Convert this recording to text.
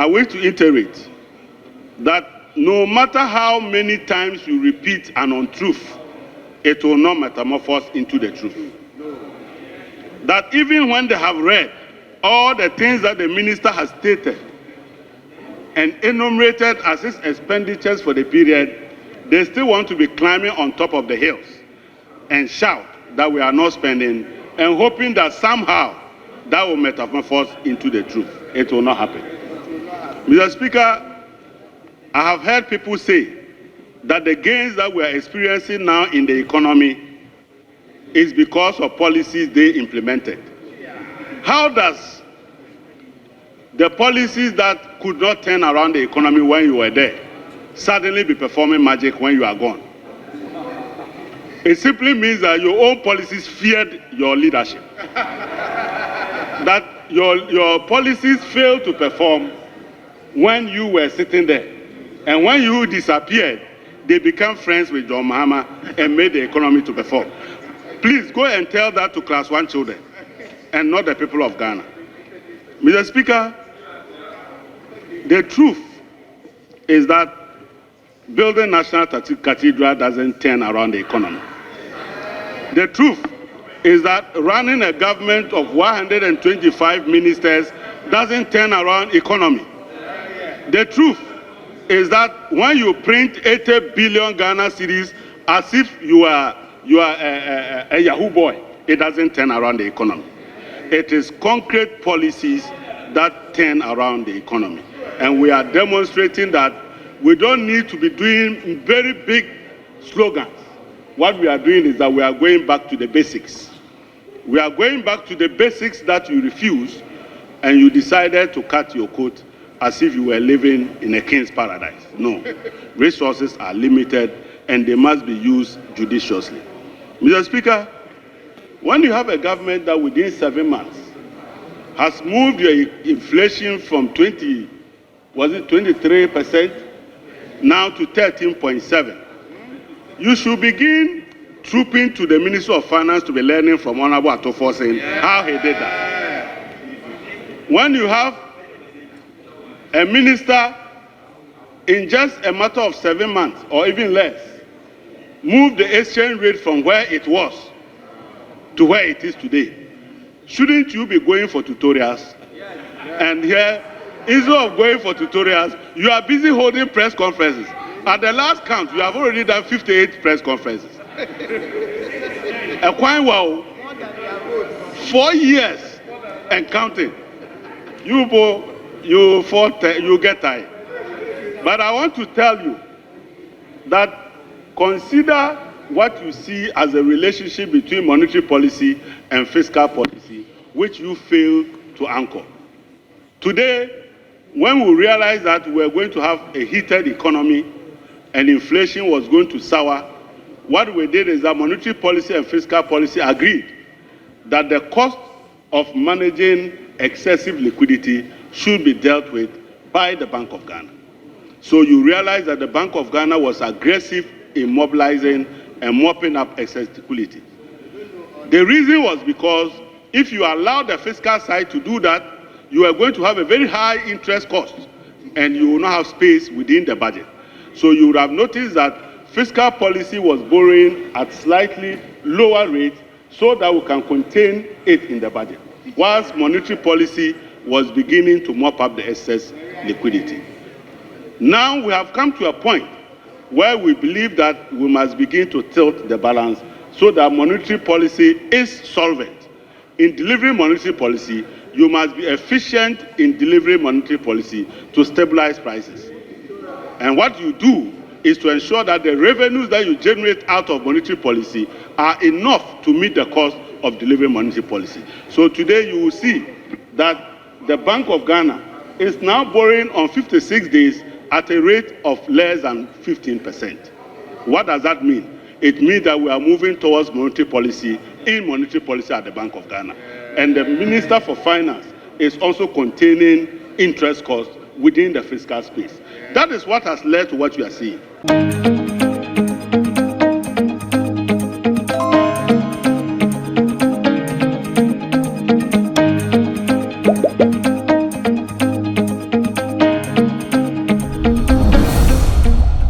I wish to iterate that no matter how many times you repeat an untruth, it will not metamorphose into the truth. That even when they have read all the things that the minister has stated and enumerated as his expenditures for the period, they still want to be climbing on top of the hills and shout that we are not spending and hoping that somehow that will metamorphose into the truth. It will not happen. Mr. Speaker, I have heard people say that the gains that we are experiencing now in the economy is because of policies they implemented. How does the policies that could not turn around the economy when you were there suddenly be performing magic when you are gone? It simply means that your own policies feared your leadership. That your policies failed to perform when you were sitting there. And when you disappeared, they became friends with John Mahama and made the economy to perform. Please go and tell that to class 1 children and not the people of Ghana. Mr. Speaker, the truth is that building National Cathedral doesn't turn around the economy. The truth is that running a government of 125 ministers doesn't turn around economy. The truth is that when you print 80 billion Ghana cedis as if you are a Yahoo boy, it doesn't turn around the economy. It is concrete policies that turn around the economy. And we are demonstrating that we don't need to be doing very big slogans. What we are doing is that we are going back to the basics. We are going back to the basics that you refused, and you decided to cut your coat as if you were living in a king's paradise. No. Resources are limited, and they must be used judiciously. Mr. Speaker, when you have a government that within 7 months has moved your inflation from 23% now to 13.7%, you should begin trooping to the Minister of Finance to be learning from Honorable Atofo saying how he did that. When you have a minister in just a matter of 7 months or even less, move the exchange rate from where it was to where it is today, shouldn't you be going for tutorials? And here, instead of going for tutorials, you are busy holding press conferences. At the last count, you have already done 58 press conferences. A quite wow, 4 years and counting. You get tired. But I want to tell you that consider what you see as a relationship between monetary policy and fiscal policy, which you fail to anchor. Today, when we realized that we were going to have a heated economy and inflation was going to sour, what we did is that monetary policy and fiscal policy agreed that the cost of managing excessive liquidity should be dealt with by the Bank of Ghana. So you realize that the Bank of Ghana was aggressive in mobilizing and mopping up excess liquidity. The reason was because if you allow the fiscal side to do that, you are going to have a very high interest cost and you will not have space within the budget. So you would have noticed that fiscal policy was borrowing at slightly lower rate so that we can contain it in the budget, whilst monetary policy was beginning to mop up the excess liquidity. Now we have come to a point where we believe that we must begin to tilt the balance so that monetary policy is solvent. In delivering monetary policy, you must be efficient in delivering monetary policy to stabilize prices. And what you do is to ensure that the revenues that you generate out of monetary policy are enough to meet the cost of delivering monetary policy. So today you will see that the Bank of Ghana is now borrowing on 56 days at a rate of less than 15%. What does that mean? It means that we are moving towards monetary policy at the Bank of Ghana. And the Minister for Finance is also containing interest costs within the fiscal space. That is what has led to what you are seeing.